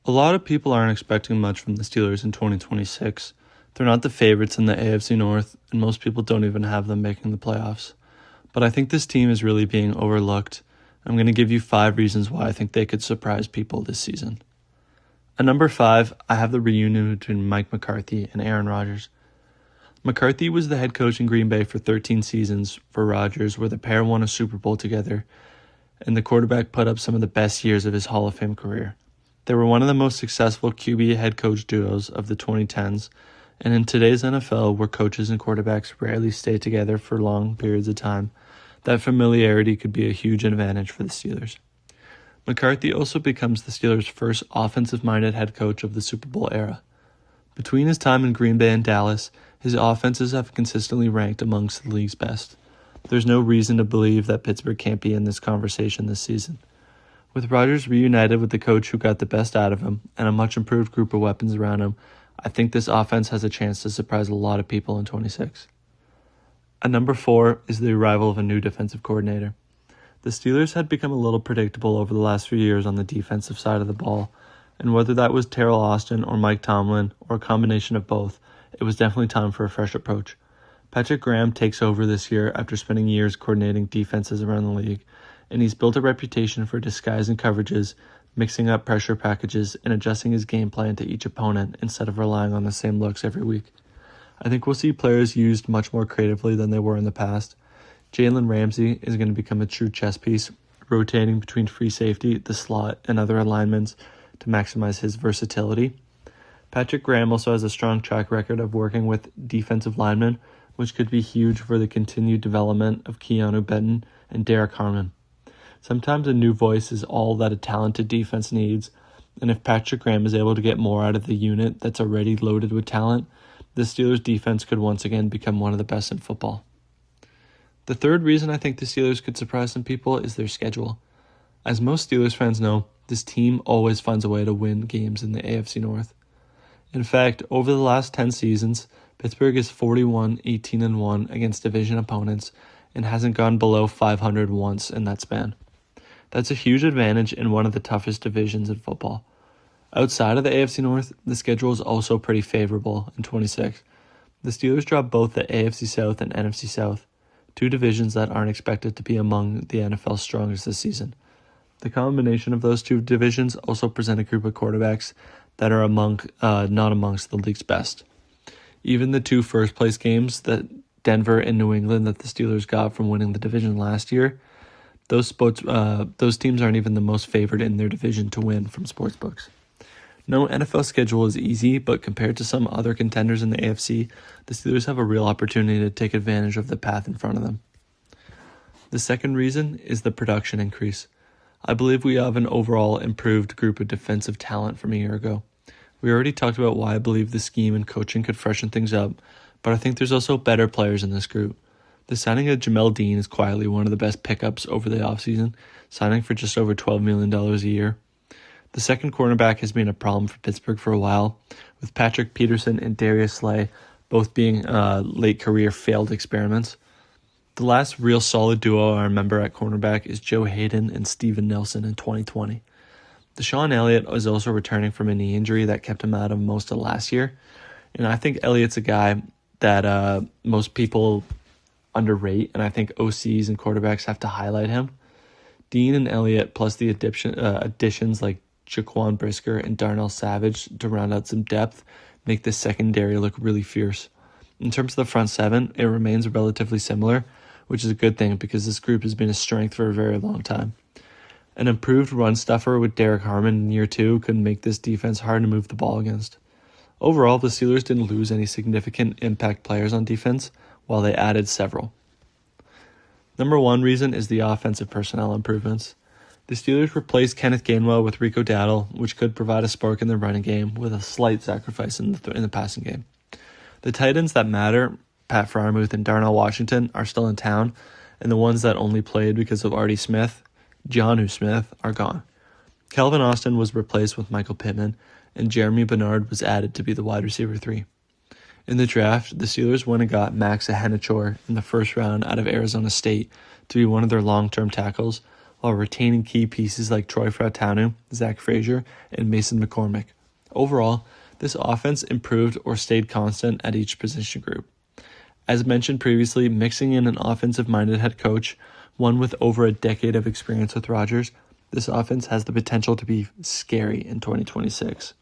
A lot of people aren't expecting much from the Steelers in 2026. They're not the favorites in the AFC North, and most people don't even have them making the playoffs. But I think this team is really being overlooked. I'm going to give you 5 reasons why I think they could surprise people this season. At number 5, I have the reunion between Mike McCarthy and Aaron Rodgers. McCarthy was the head coach in Green Bay for 13 seasons for Rodgers, where the pair won a Super Bowl together, and the quarterback put up some of the best years of his Hall of Fame career. They were one of the most successful QB head coach duos of the 2010s, and in today's NFL, where coaches and quarterbacks rarely stay together for long periods of time, that familiarity could be a huge advantage for the Steelers. McCarthy also becomes the Steelers' first offensive-minded head coach of the Super Bowl era. Between his time in Green Bay and Dallas, his offenses have consistently ranked amongst the league's best. There's no reason to believe that Pittsburgh can't be in this conversation this season. With Rodgers reunited with the coach who got the best out of him and a much improved group of weapons around him, I think this offense has a chance to surprise a lot of people in 26. At number 4 is the arrival of a new defensive coordinator. The Steelers had become a little predictable over the last few years on the defensive side of the ball, and whether that was Teryl Austin or Mike Tomlin or a combination of both, it was definitely time for a fresh approach. Patrick Graham takes over this year after spending years coordinating defenses around the league, and he's built a reputation for disguising coverages, mixing up pressure packages, and adjusting his game plan to each opponent instead of relying on the same looks every week. I think we'll see players used much more creatively than they were in the past. Jalen Ramsey is going to become a true chess piece, rotating between free safety, the slot, and other alignments to maximize his versatility. Patrick Graham also has a strong track record of working with defensive linemen, which could be huge for the continued development of Keanu Benton and Derek Harmon. Sometimes a new voice is all that a talented defense needs, and if Patrick Graham is able to get more out of the unit that's already loaded with talent, the Steelers' defense could once again become one of the best in football. The third reason I think the Steelers could surprise some people is their schedule. As most Steelers fans know, this team always finds a way to win games in the AFC North. In fact, over the last 10 seasons, Pittsburgh is 41-18-1 against division opponents and hasn't gone below 500 once in that span. That's a huge advantage in one of the toughest divisions in football. Outside of the AFC North, the schedule is also pretty favorable in 26. The Steelers drop both the AFC South and NFC South, 2 divisions that aren't expected to be among the NFL's strongest this season. The combination of those 2 divisions also present a group of quarterbacks that are not amongst the league's best. Even the 2 first-place games, that Denver and New England, that the Steelers got from winning the division last year, those teams aren't even the most favored in their division to win from sportsbooks. No NFL schedule is easy, but compared to some other contenders in the AFC, the Steelers have a real opportunity to take advantage of the path in front of them. The second reason is the production increase. I believe we have an overall improved group of defensive talent from a year ago. We already talked about why I believe the scheme and coaching could freshen things up, but I think there's also better players in this group. The signing of Jamel Dean is quietly one of the best pickups over the offseason, signing for just over $12 million a year. The second cornerback has been a problem for Pittsburgh for a while, with Patrick Peterson and Darius Slay both being late career failed experiments. The last real solid duo I remember at cornerback is Joe Hayden and Steven Nelson in 2020. Deshaun Elliott is also returning from a knee injury that kept him out of most of last year, and I think Elliott's a guy that most people underrate, and I think OCs and quarterbacks have to highlight him. Dean and Elliott, plus the additions like Jaquan Brisker and Darnell Savage to round out some depth, make this secondary look really fierce. In terms of the front seven, it remains relatively similar, which is a good thing because this group has been a strength for a very long time. An improved run stuffer with Derek Harmon in year 2 could make this defense hard to move the ball against. Overall, the Steelers didn't lose any significant impact players on defense, while they added several. Number 1 reason is the offensive personnel improvements. The Steelers replaced Kenneth Gainwell with Rico Dowdle, which could provide a spark in the running game with a slight sacrifice in the passing game. The tight ends that matter, Pat Freiermuth and Darnell Washington, are still in town, and the ones that only played because of Artie Smith, Jonnu Smith, are gone. Calvin Austin was replaced with Michael Pittman, and Jeremy Bernard was added to be the wide receiver 3. In the draft, the Steelers went and got Max Ahenachor in the first round out of Arizona State to be one of their long-term tackles, while retaining key pieces like Troy Fratanu, Zach Frazier, and Mason McCormick. Overall, this offense improved or stayed constant at each position group. As mentioned previously, mixing in an offensive-minded head coach, one with over a decade of experience with Rodgers, this offense has the potential to be scary in 2026.